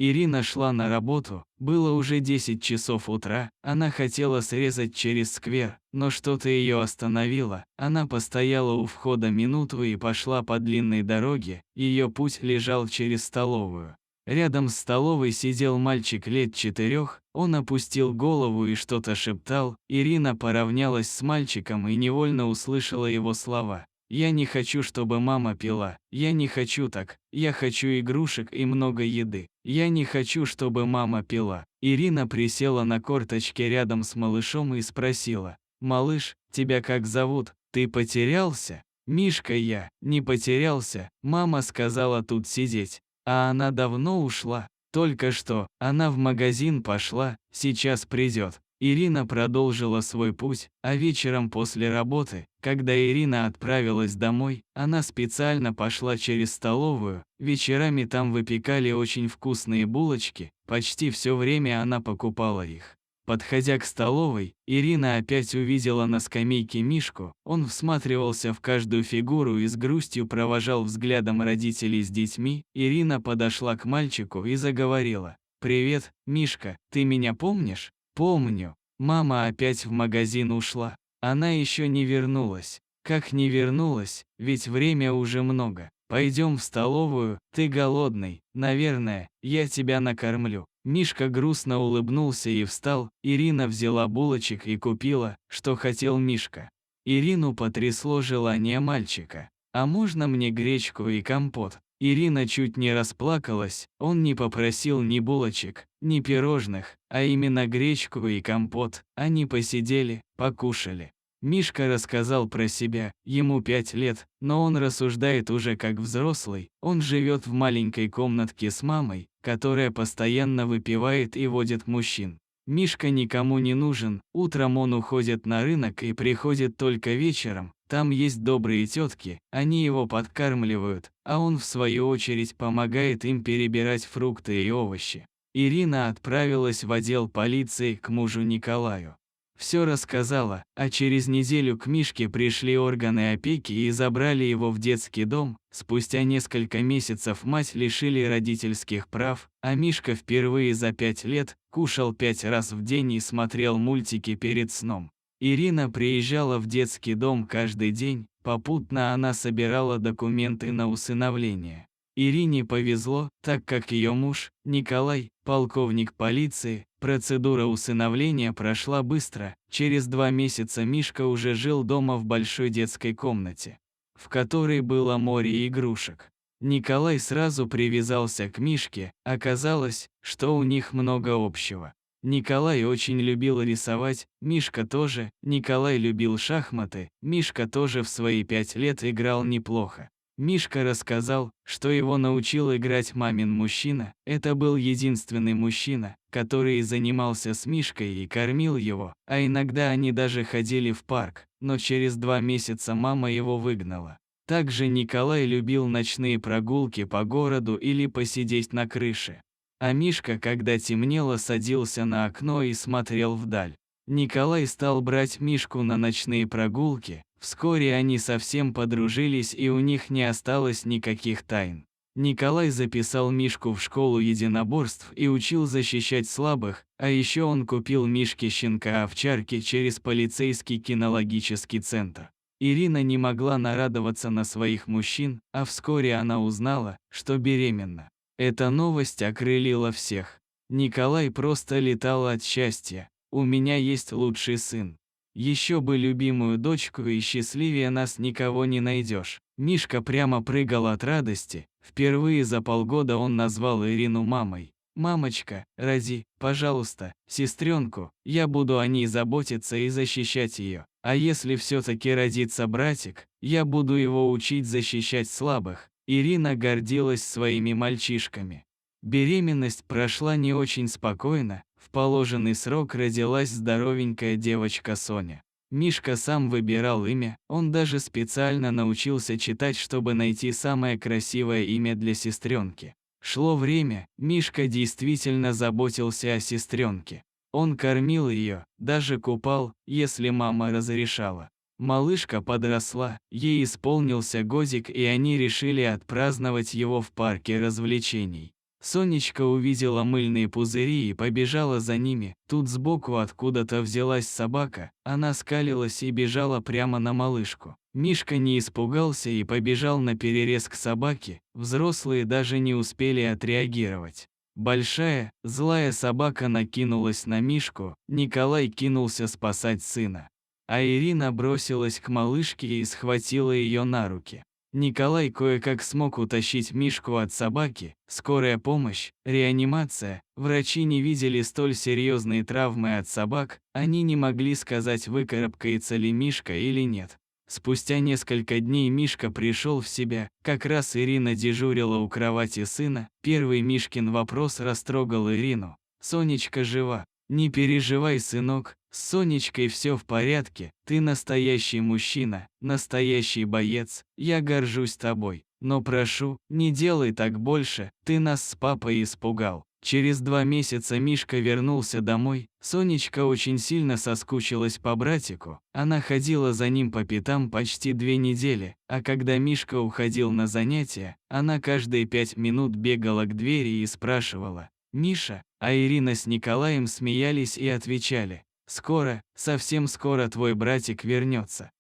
Ирина шла на работу, было уже 10 часов утра, она хотела срезать через сквер, но что-то ее остановило, она постояла у входа минуту и пошла по длинной дороге, ее путь лежал через столовую. Рядом с столовой сидел мальчик лет 4, он опустил голову и что-то шептал, Ирина поравнялась с мальчиком и невольно услышала его слова. «Я не хочу, чтобы мама пила, я не хочу так, я хочу игрушек и много еды, я не хочу, чтобы мама пила». Ирина присела на корточки рядом с малышом и спросила: «Малыш, тебя как зовут? Ты потерялся?» «Мишка я, не потерялся, мама сказала тут сидеть, а она давно ушла, только что, она в магазин пошла, сейчас придет». Ирина продолжила свой путь, а вечером после работы, когда Ирина отправилась домой, она специально пошла через столовую, вечерами там выпекали очень вкусные булочки, почти все время она покупала их. Подходя к столовой, Ирина опять увидела на скамейке Мишку, он всматривался в каждую фигуру и с грустью провожал взглядом родителей с детьми. Ирина подошла к мальчику и заговорила: «Привет, Мишка, ты меня помнишь?» «Помню. Мама опять в магазин ушла. Она еще не вернулась». «Как не вернулась? Ведь время уже много. Пойдем в столовую, ты голодный, наверное, я тебя накормлю». Мишка грустно улыбнулся и встал. Ирина взяла булочек и купила, что хотел Мишка. Ирину потрясло желание мальчика. «А можно мне гречку и компот?» Ирина чуть не расплакалась, он не попросил ни булочек, ни пирожных, а именно гречку и компот. Они посидели, покушали. Мишка рассказал про себя, ему 5 лет, но он рассуждает уже как взрослый, он живет в маленькой комнатке с мамой, которая постоянно выпивает и водит мужчин. Мишка никому не нужен, утром он уходит на рынок и приходит только вечером, там есть добрые тетки, они его подкармливают, а он в свою очередь помогает им перебирать фрукты и овощи. Ирина отправилась в отдел полиции к мужу Николаю. Все рассказала, а через неделю к Мишке пришли органы опеки и забрали его в детский дом. Спустя несколько месяцев мать лишили родительских прав, а Мишка впервые за 5 лет кушал 5 раз в день и смотрел мультики перед сном. Ирина приезжала в детский дом каждый день, попутно она собирала документы на усыновление. Ирине повезло, так как ее муж, Николай, полковник полиции, процедура усыновления прошла быстро, через 2 месяца Мишка уже жил дома в большой детской комнате, в которой было море игрушек. Николай сразу привязался к Мишке, оказалось, что у них много общего. Николай очень любил рисовать, Мишка тоже, Николай любил шахматы, Мишка тоже в свои 5 лет играл неплохо. Мишка рассказал, что его научил играть мамин мужчина, это был единственный мужчина, который занимался с Мишкой и кормил его, а иногда они даже ходили в парк, но через 2 месяца мама его выгнала. Также Николай любил ночные прогулки по городу или посидеть на крыше. А Мишка, когда темнело, садился на окно и смотрел вдаль. Николай стал брать Мишку на ночные прогулки, вскоре они совсем подружились и у них не осталось никаких тайн. Николай записал Мишку в школу единоборств и учил защищать слабых, а еще он купил Мишке щенка-овчарки через полицейский кинологический центр. Ирина не могла нарадоваться на своих мужчин, а вскоре она узнала, что беременна. Эта новость окрылила всех. Николай просто летал от счастья. «У меня есть лучший сын. Еще бы любимую дочку, и счастливее нас никого не найдешь». Мишка прямо прыгал от радости. Впервые за полгода он назвал Ирину мамой. «Мамочка, роди, пожалуйста, сестренку, я буду о ней заботиться и защищать ее. А если все-таки родится братик, я буду его учить защищать слабых». Ирина гордилась своими мальчишками. Беременность прошла не очень спокойно, в положенный срок родилась здоровенькая девочка Соня. Мишка сам выбирал имя, он даже специально научился читать, чтобы найти самое красивое имя для сестренки. Шло время, Мишка действительно заботился о сестренке. Он кормил ее, даже купал, если мама разрешала. Малышка подросла, ей исполнился годик, и они решили отпраздновать его в парке развлечений. Сонечка увидела мыльные пузыри и побежала за ними. Тут сбоку откуда-то взялась собака, она скалилась и бежала прямо на малышку. Мишка не испугался и побежал наперерез к собаке, взрослые даже не успели отреагировать. Большая, злая собака накинулась на Мишку, Николай кинулся спасать сына. А Ирина бросилась к малышке и схватила ее на руки. Николай кое-как смог утащить Мишку от собаки, скорая помощь, реанимация, врачи не видели столь серьезные травмы от собак, они не могли сказать, выкарабкается ли Мишка или нет. Спустя несколько дней Мишка пришел в себя, как раз Ирина дежурила у кровати сына, первый Мишкин вопрос растрогал Ирину. «Сонечка жива. Не переживай, сынок, с Сонечкой все в порядке, ты настоящий мужчина, настоящий боец, я горжусь тобой. Но прошу, не делай так больше, ты нас с папой испугал». Через 2 месяца Мишка вернулся домой, Сонечка очень сильно соскучилась по братику, она ходила за ним по пятам почти 2 недели, а когда Мишка уходил на занятия, она каждые 5 минут бегала к двери и спрашивала: «Миша?», а Ирина с Николаем смеялись и отвечали: «Скоро, совсем скоро твой братик вернется».